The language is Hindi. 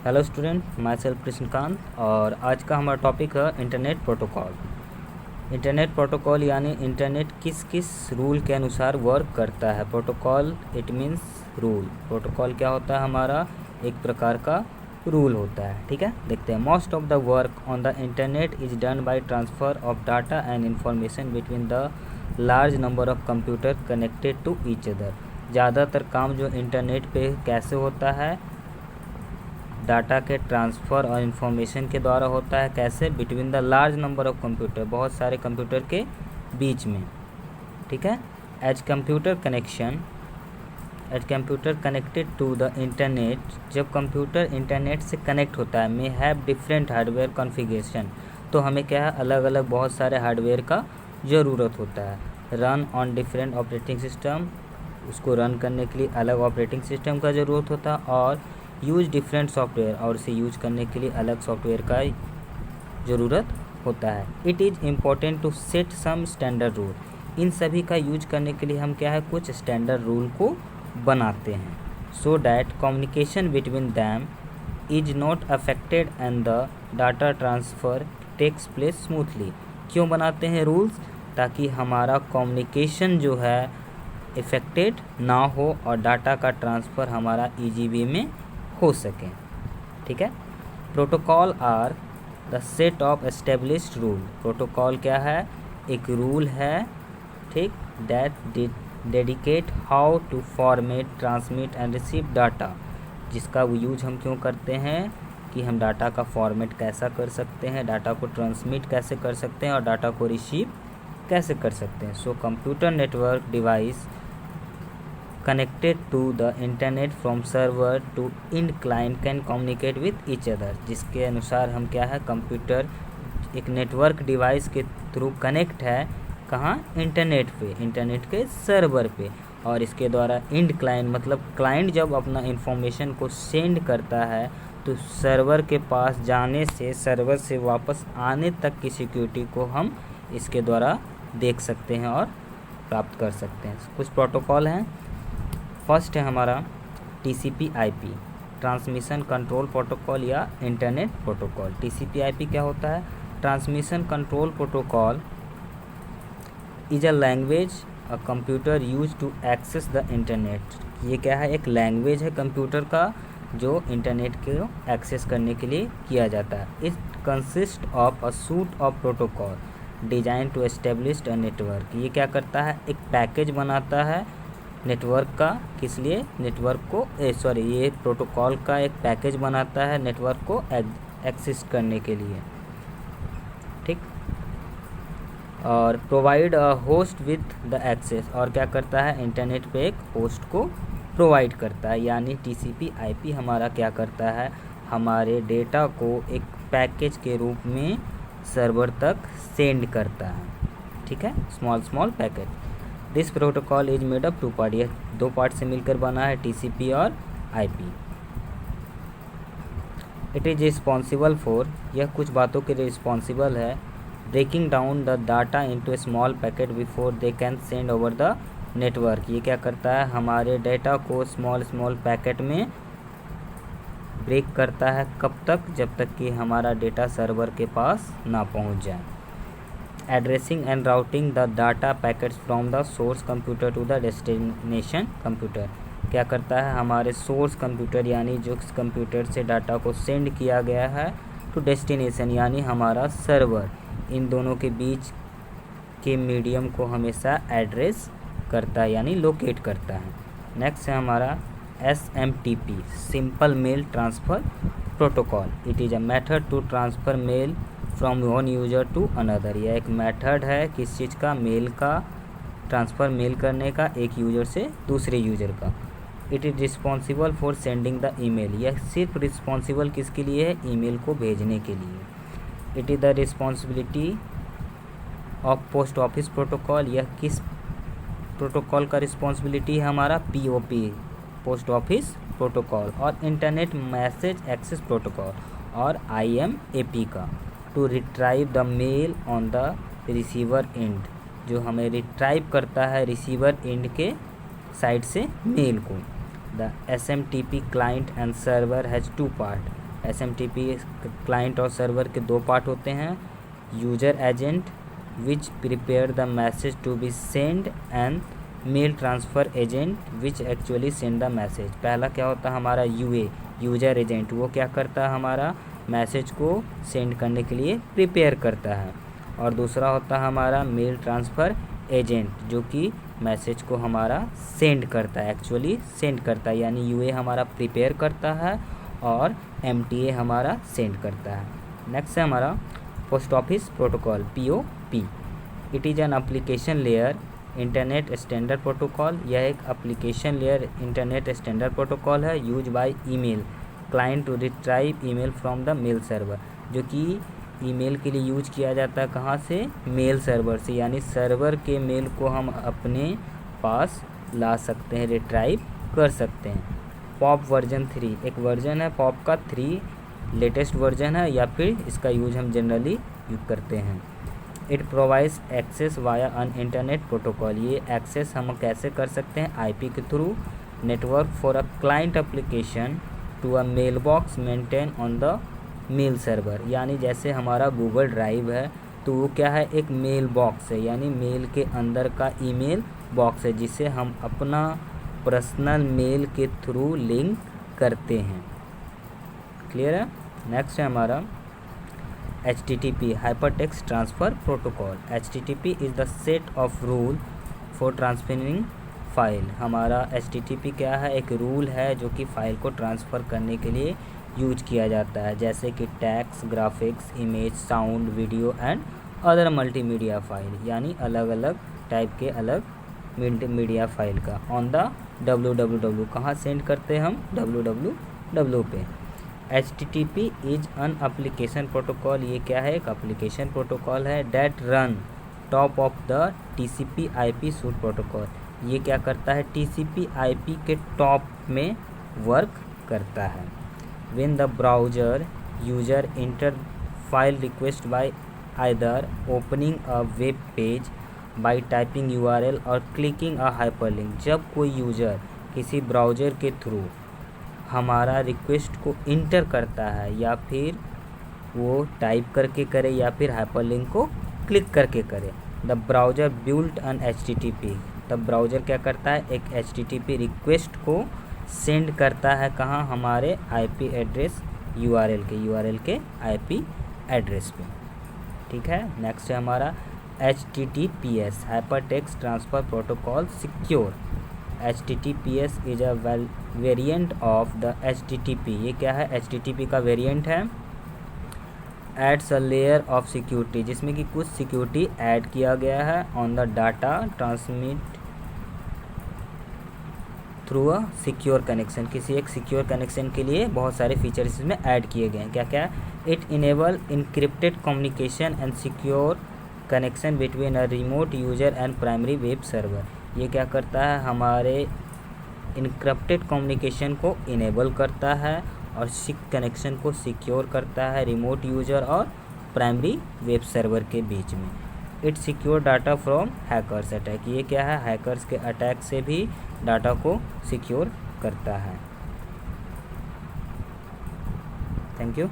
Hello student, my self Krishnakant और आज का हमारा टॉपिक है इंटरनेट प्रोटोकॉल। इंटरनेट प्रोटोकॉल यानी इंटरनेट किस किस रूल के अनुसार वर्क करता है। Protocol it means rule. Protocol क्या होता है? हमारा एक प्रकार का रूल होता है। ठीक है, देखते हैं। Most of the work on the internet is done by transfer of data and information between the large number of computer connected to each other. ज़्यादातर काम जो इंटरनेट पे कैसे होता है? डाटा के ट्रांसफ़र और इन्फॉर्मेशन के द्वारा होता है। कैसे? Between the large number of computer, बहुत सारे कंप्यूटर के बीच में। ठीक है। As computer connected to the internet, जब कंप्यूटर इंटरनेट से कनेक्ट होता है, may have different hardware configuration, तो हमें क्या है, अलग अलग बहुत सारे हार्डवेयर का ज़रूरत होता है। Run on different operating system, उसको रन करने के लिए अलग ऑपरेटिंग सिस्टम का ज़रूरत होता है। और यूज़ डिफरेंट सॉफ्टवेयर, और इसे यूज करने के लिए अलग सॉफ्टवेयर का ज़रूरत होता है। It is important to set some standard rule, इन सभी का यूज करने के लिए हम क्या है, कुछ स्टैंडर्ड रूल को बनाते हैं। So that communication between them is not affected and the data transfer takes place smoothly. क्यों बनाते हैं रूल्स? ताकि हमारा कम्युनिकेशन जो है इफेक्टेड ना हो और डाटा का ट्रांसफ़र हमारा ईजी वे में हो सके। ठीक है। Protocol are the set of established rule. Protocol क्या है? एक रूल है, ठीक, that dedicate how to format, transmit and receive data. जिसका यूज हम क्यों करते हैं कि हम डाटा का फॉर्मेट कैसा कर सकते हैं, डाटा को ट्रांसमिट कैसे कर सकते हैं और डाटा को रिसीव कैसे कर सकते हैं। So computer network device connected to the internet from server to end client can communicate with each other। जिसके अनुसार हम क्या है, कंप्यूटर एक नेटवर्क डिवाइस के थ्रू कनेक्ट है, कहाँ? इंटरनेट पे, इंटरनेट के सर्वर पे। और इसके द्वारा एंड क्लाइंट, मतलब क्लाइंट जब अपना इंफॉर्मेशन को सेंड करता है तो सर्वर के पास जाने से, सर्वर से वापस आने तक की सिक्योरिटी को हम इसके द्वारा देख सकते हैं और प्राप्त कर सकते हैं। कुछ प्रोटोकॉल हैं। फर्स्ट है हमारा TCP/IP, ट्रांसमिशन कंट्रोल प्रोटोकॉल या इंटरनेट प्रोटोकॉल। TCP/IP क्या होता है? Transmission control protocol is a language a computer use to access the internet. ये क्या है? एक लैंग्वेज है कंप्यूटर का जो इंटरनेट को एक्सेस करने के लिए किया जाता है। It consist of a suite of protocol design to establish a network. ये क्या करता है? एक पैकेज बनाता है नेटवर्क का। किस लिए? नेटवर्क को ये प्रोटोकॉल का एक पैकेज बनाता है नेटवर्क को एक्सेस करने के लिए। ठीक। और provide a host with the access, और क्या करता है? इंटरनेट पे एक होस्ट को प्रोवाइड करता है। यानी TCP/IP हमारा क्या करता है? हमारे डेटा को एक पैकेज के रूप में सर्वर तक सेंड करता है। ठीक है, small package. This protocol is made up two part, यह दो पार्ट से मिलकर बना है, TCP और IP। It is responsible for, यह कुछ बातों के लिए रिस्पॉन्सिबल है, breaking down the data into a small packet before they can send over the network. ये क्या करता है? हमारे डेटा को स्मॉल पैकेट में ब्रेक करता है। कब तक? जब तक कि हमारा डेटा सर्वर के पास ना पहुंच जाए। Addressing and routing the data packets from the source computer to the destination computer. क्या करता है? हमारे सोर्स कंप्यूटर यानी जो कंप्यूटर से डाटा को सेंड किया गया है टू डेस्टिनेशन यानी हमारा सर्वर, इन दोनों के बीच के मीडियम को हमेशा एड्रेस करता है यानी लोकेट करता है। नेक्स्ट है हमारा SMTP, simple mail transfer protocol. It is a method to transfer mail from one user to another. यह एक मेथड है किस चीज़ का? मेल का ट्रांसफ़र, मेल करने का एक यूज़र से दूसरे यूज़र का। It is responsible for sending the email, यह सिर्फ रिस्पॉन्सिबल किसके लिए है? ईमेल को भेजने के लिए। It is the responsibility of post office protocol, यह किस प्रोटोकॉल का रिस्पॉन्सिबिलिटी है? हमारा POP, पोस्ट ऑफिस प्रोटोकॉल। और इंटरनेट मैसेज एक्सेस प्रोटोकॉल और IMAP का, to retrieve the mail on the receiver end, जो हमें रिट्राइव करता है रिसीवर एंड के साइड से मेल को। The SMTP client and server has two parts, SMTP client और सर्वर के दो पार्ट होते हैं, user agent which prepare the message to be send and mail transfer agent which actually send the message. पहला क्या होता है हमारा यूजर एजेंट, वो क्या करता है हमारा मैसेज को सेंड करने के लिए प्रिपेयर करता है, और दूसरा होता है हमारा मेल ट्रांसफ़र एजेंट जो कि मैसेज को हमारा सेंड करता है, एक्चुअली सेंड करता है, यानी यूए हमारा प्रिपेयर करता है और एमटीए हमारा सेंड करता है। नेक्स्ट है हमारा post office protocol POP। It is an application layer internet standard protocol. यह एक application layer internet standard protocol है use by email client to retrieve email from the mail server, जो कि ईमेल के लिए यूज किया जाता है कहाँ से, मेल सर्वर से, यानी सर्वर के मेल को हम अपने पास ला सकते हैं, रिट्राइव कर सकते हैं। पॉप वर्जन 3 एक वर्जन है पॉप का 3 लेटेस्ट वर्जन है, या फिर इसका यूज हम जनरली यूज करते हैं। It provides access via an internet protocol. ये एक्सेस हम कैसे कर सकते हैं, IP के through network for a client application to a mail box maintain on the mail server. यानी जैसे हमारा गूगल ड्राइव है तो वो क्या है, एक मेल बॉक्स है, यानी मेल के अंदर का ईमेल बॉक्स है जिसे हम अपना पर्सनल मेल के थ्रू लिंक करते हैं। क्लियर है। नेक्स्ट है हमारा HTTP hypertext transfer protocol. HTTP is the set of rule for transferring file. हमारा HTTP क्या है, एक रूल है जो कि फ़ाइल को ट्रांसफ़र करने के लिए यूज किया जाता है, जैसे कि text, graphics, image, sound, video and other multimedia file, यानी अलग अलग टाइप के अलग मीडिया फाइल का। ऑन द www कहाँ सेंड करते हैं हम, www पे। HTTP is an application protocol. ये क्या है, एक एप्लीकेशन प्रोटोकॉल है that run top of the TCP/IP suite protocol. ये क्या करता है, TCP/IP के टॉप में वर्क करता है। When the browser user enter file request by either opening a web page by typing URL और clicking a hyperlink। जब कोई यूज़र किसी ब्राउज़र के थ्रू हमारा रिक्वेस्ट को इंटर करता है, या फिर वो टाइप करके करे या फिर हाइपरलिंक को क्लिक करके करे, the browser built in HTTP। तब ब्राउज़र क्या करता है, एक HTTP रिक्वेस्ट को सेंड करता है कहाँ, हमारे IP एड्रेस URL के IP एड्रेस पे। ठीक है। नेक्स्ट है हमारा HTTPS hypertext transfer protocol secure. HTTPS is a variant of the HTTP। ये क्या है, HTTP का वेरिएंट है। Adds a layer of security, जिसमें कि कुछ सिक्योरिटी ऐड किया गया है on the data transmit through a secure connection. किसी एक सिक्योर कनेक्शन के लिए बहुत सारे फीचर्स इसमें ऐड किए गए हैं। क्या क्या, it enable encrypted communication and secure connection between a remote user and primary web server. ये क्या करता है, हमारे इनक्रिप्टेड कम्युनिकेशन को इनेबल करता है और कनेक्शन को सिक्योर करता है रिमोट यूजर और प्राइमरी वेब सर्वर के बीच में। It secure data from hackers attack. ये क्या है, हैकर्स के अटैक से भी डाटा को सिक्योर करता है। Thank you.